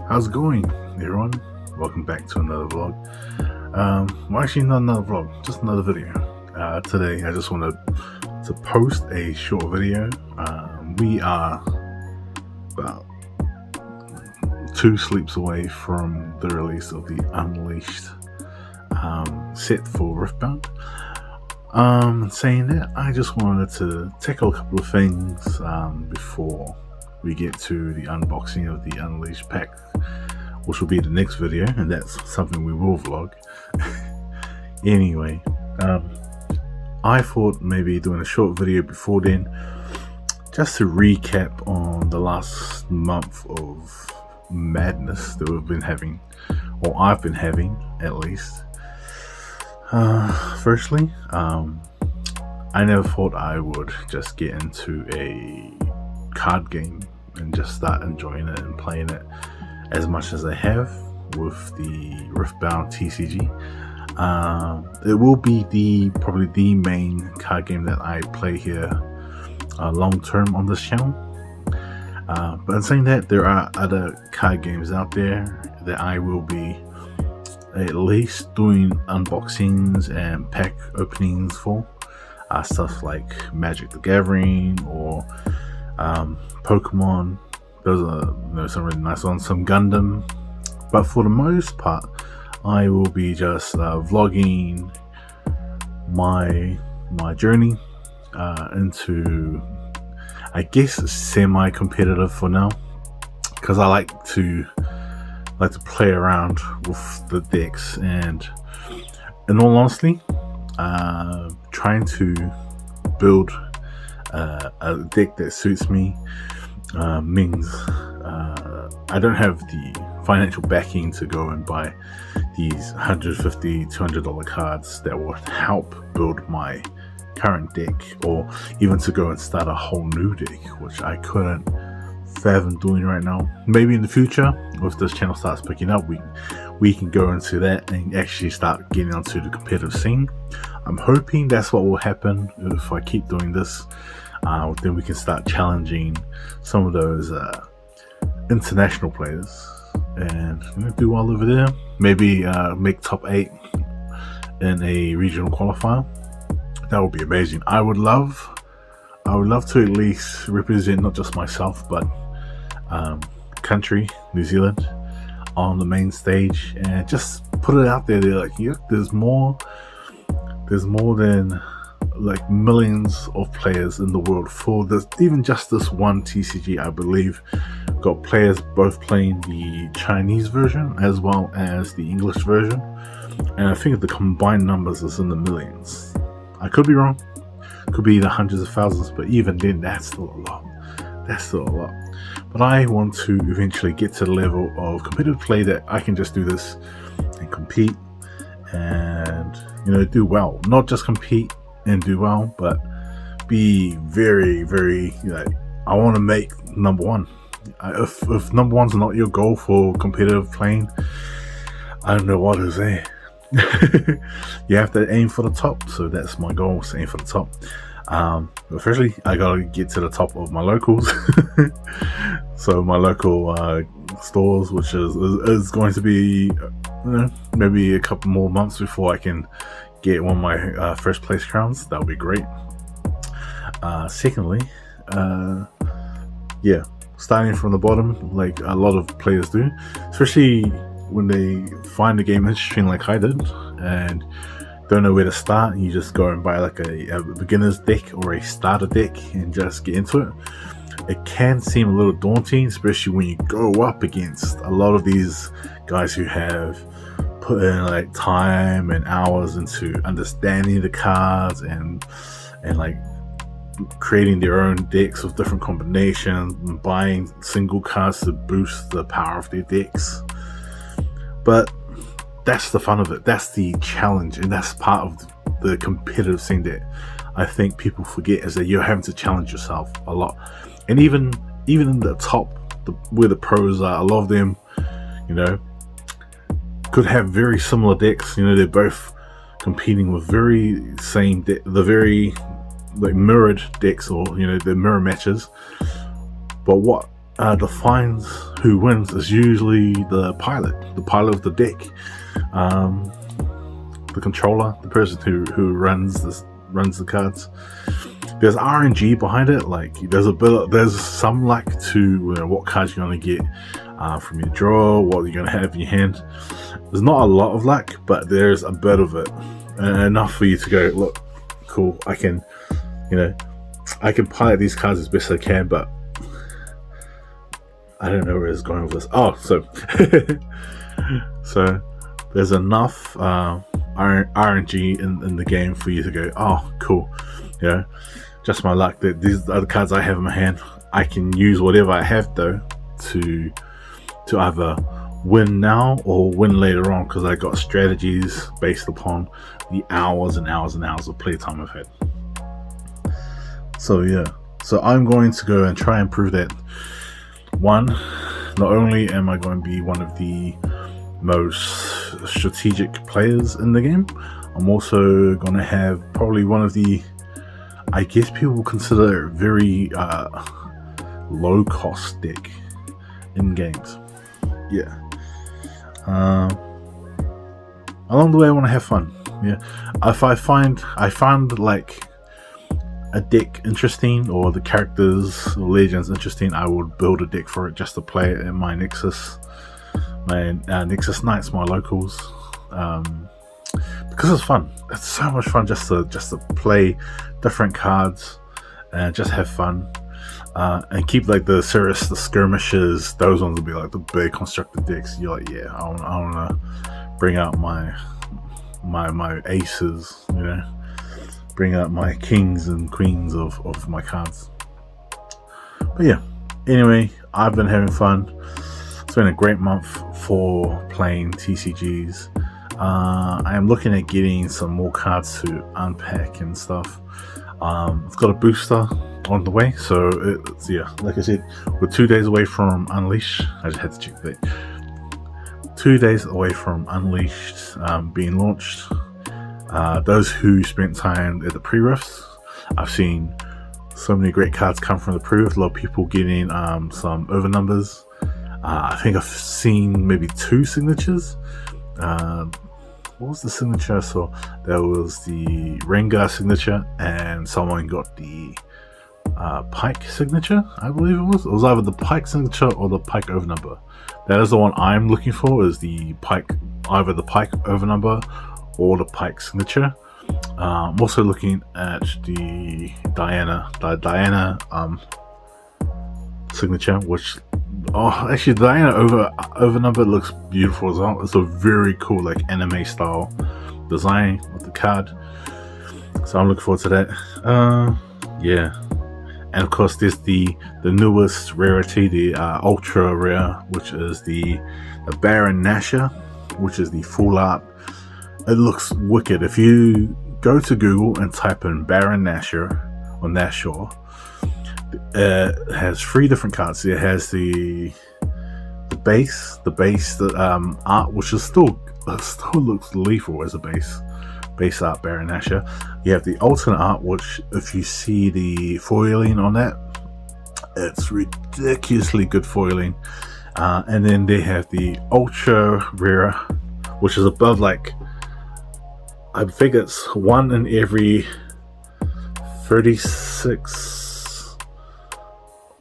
How's it going, everyone? Welcome back to another vlog. Well, actually, not another vlog, just another video. Today, I just wanted to post a short video. We are about 2 sleeps away from the release of the Unleashed set for Riftbound. Saying that, I just wanted to tackle a couple of things before we get to the unboxing of the Unleashed pack, which will be the next video, and that's something we will vlog. Anyway, I thought maybe doing a short video before then, just to recap on the last month of madness that we've been having, or I've been having at least. Firstly, I never thought I would just get into a card game and just start enjoying it and playing it as much as I have with the Riftbound TCG. It will be probably the main card game that I play here long term on this channel. But in saying that, there are other card games out there that I will be at least doing unboxings and pack openings for. Stuff like Magic the Gathering or Pokemon. Those are some really nice ones, some Gundam. But for the most part, I will be just vlogging my journey into, I guess, semi-competitive for now, because I like to play around with the decks, and in all honesty, trying to build a deck that suits me means I don't have the financial backing to go and buy these $150, $200 cards that would help build my current deck, or even to go and start a whole new deck, which I couldn't fathom doing right now. Maybe in the future, if this channel starts picking up, we can go into that and actually start getting onto the competitive scene. I'm hoping that's what will happen if I keep doing this. Then we can start challenging some of those international players and do well over there. Maybe make top 8 in a regional qualifier. That would be amazing. I would love to at least represent not just myself, but country, New Zealand, on the main stage, and just put it out there. They're like, yeah, there's more than like millions of players in the world for this, even just this one TCG. I believe got players both playing the Chinese version as well as the English version, and I think the combined numbers is in the millions. I could be wrong, could be the hundreds of thousands, but even then, that's still a lot. But I want to eventually get to the level of competitive play that I can just do this and compete and do well. Not just compete and do well, but be very, very, I want to make number one. If number one's not your goal for competitive playing, I don't know what is there. You have to aim for the top, so that's my goal, to aim for the top. But firstly, I gotta get to the top of my locals. So my local stores, which is going to be maybe a couple more months before I can get one of my first place crowns. That would be great. Secondly, starting from the bottom, like a lot of players do, especially when they find the game interesting like I did and don't know where to start, and you just go and buy like a beginner's deck or a starter deck and just get into it. It can seem a little daunting, especially when you go up against a lot of these guys who have put in like time and hours into understanding the cards and like creating their own decks with different combinations and buying single cards to boost the power of their decks. But that's the fun of it. That's the challenge, and that's part of the competitive thing that I think people forget, is that you're having to challenge yourself a lot. And even in the top, where the pros are, a lot of them, could have very similar decks. They're both competing with the very like mirrored decks, or the mirror matches. But what defines who wins is usually the pilot of the deck, the controller, the person who runs the cards. There's RNG behind it. Like there's some luck to what cards you're gonna get from your draw, what you're gonna have in your hand. There's not a lot of luck, but there's a bit of it, enough for you to go, look, cool. I can pilot these cards as best I can, but I don't know where it's going with this. Oh, so so there's enough RNG in the game for you to go, oh, cool. Just my luck that these are the cards I have in my hand. I can use whatever I have though to either win now or win later on, because I got strategies based upon the hours and hours and hours of playtime I've had. So I'm going to go and try and prove that. One, not only am I going to be one of the most strategic players in the game, I'm also going to have probably one of the, I guess people consider very low cost deck in games. Along the way I want to have fun. If I find like a deck interesting, or the characters or legends interesting, I would build a deck for it just to play it in my Nexus nights, my locals, because it's fun. It's so much fun just to play different cards and just have fun, and keep like the skirmishes. Those ones will be like the big constructed decks. You're like, I want to bring out my aces, bring out my kings and queens of my cards. But anyway, I've been having fun. It's been a great month for playing TCGs. I am looking at getting some more cards to unpack and stuff. I've got a booster on the way, so it's like I said, we're 2 days away from Unleash. I just had to check that. 2 days away from Unleashed being launched. Those who spent time at the pre-rifts, I've seen so many great cards come from the pre-rift. A lot of people getting some overnumbers. I think I've seen maybe 2 signatures. What was the signature I saw? There was the Rengar signature, and someone got the Pike signature, I believe it was. It was either the Pike signature or the Pike overnumber. That is the one I'm looking for, is the Pike, either the Pike overnumber or the Pike signature. I'm also looking at the Diana signature, which actually the Diana overnumber looks beautiful as well. It's a very cool like anime style design with the card, so I'm looking forward to that. And of course there's the newest rarity, the ultra rare, which is the Baron Nashor, which is the full art. It looks wicked. If you go to Google and type in Baron Nashor or Nashor, it has 3 different cards. It has the base art, which is still looks lethal as a base art Baron Nashor. You have the alternate art, which if you see the foiling on that, it's ridiculously good foiling. And then they have the ultra rare, which is above, like, I think it's 1 in every 36.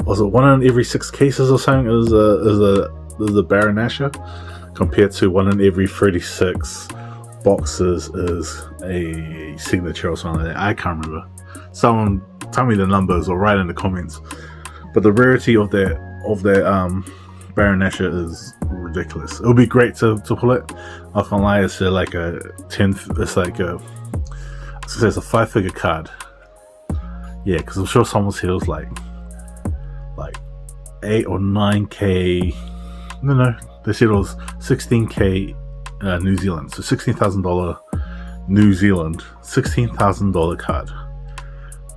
Was it 1 in every 6 cases or something? Is a Baron Nashor, compared to 1 in every 36 boxes is a signature or something like that. I can't remember. Someone tell me the numbers or write in the comments. But the rarity of that Baron Nashor is ridiculous. It would be great to pull it. I can't lie, it's like a 10. It's like a 5-figure card. Yeah, because I'm sure someone said it was like 8 or 9k. No, they said it was 16k New Zealand. So $16,000 New Zealand, $16,000 card.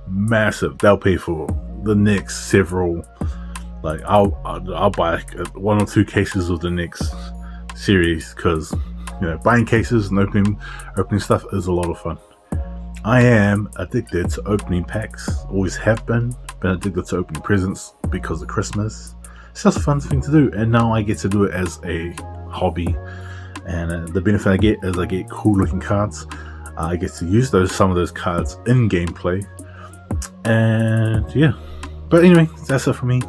Massive. They'll pay for the next several. Like I'll buy 1 or 2 cases of the next series, because buying cases and opening stuff is a lot of fun. I am addicted to opening packs. Always have been addicted to opening presents because of Christmas it's just a fun thing to do, and now I get to do it as a hobby. And the benefit I get is I get cool looking cards. I get to use some of those cards in gameplay, and yeah. But anyway, that's it for me.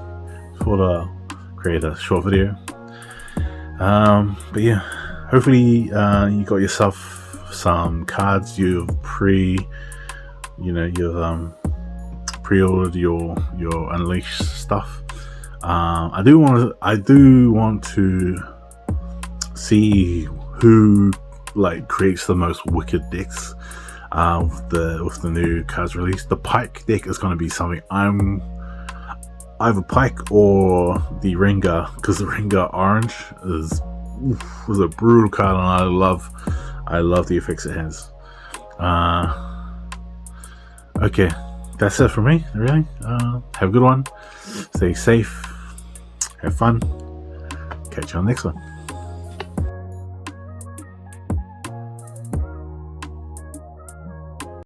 For the create a short video. But yeah, hopefully you got yourself some cards. You've pre-ordered your Unleash stuff. I do want to see who creates the most wicked decks with the new cards released. The Pike deck is going to be something I'm either Pike or the Rengar, because the Rengar Orange was a brutal card, and I love the effects it has. Okay, that's it for me, really. Have a good one, stay safe, have fun, catch you on the next one.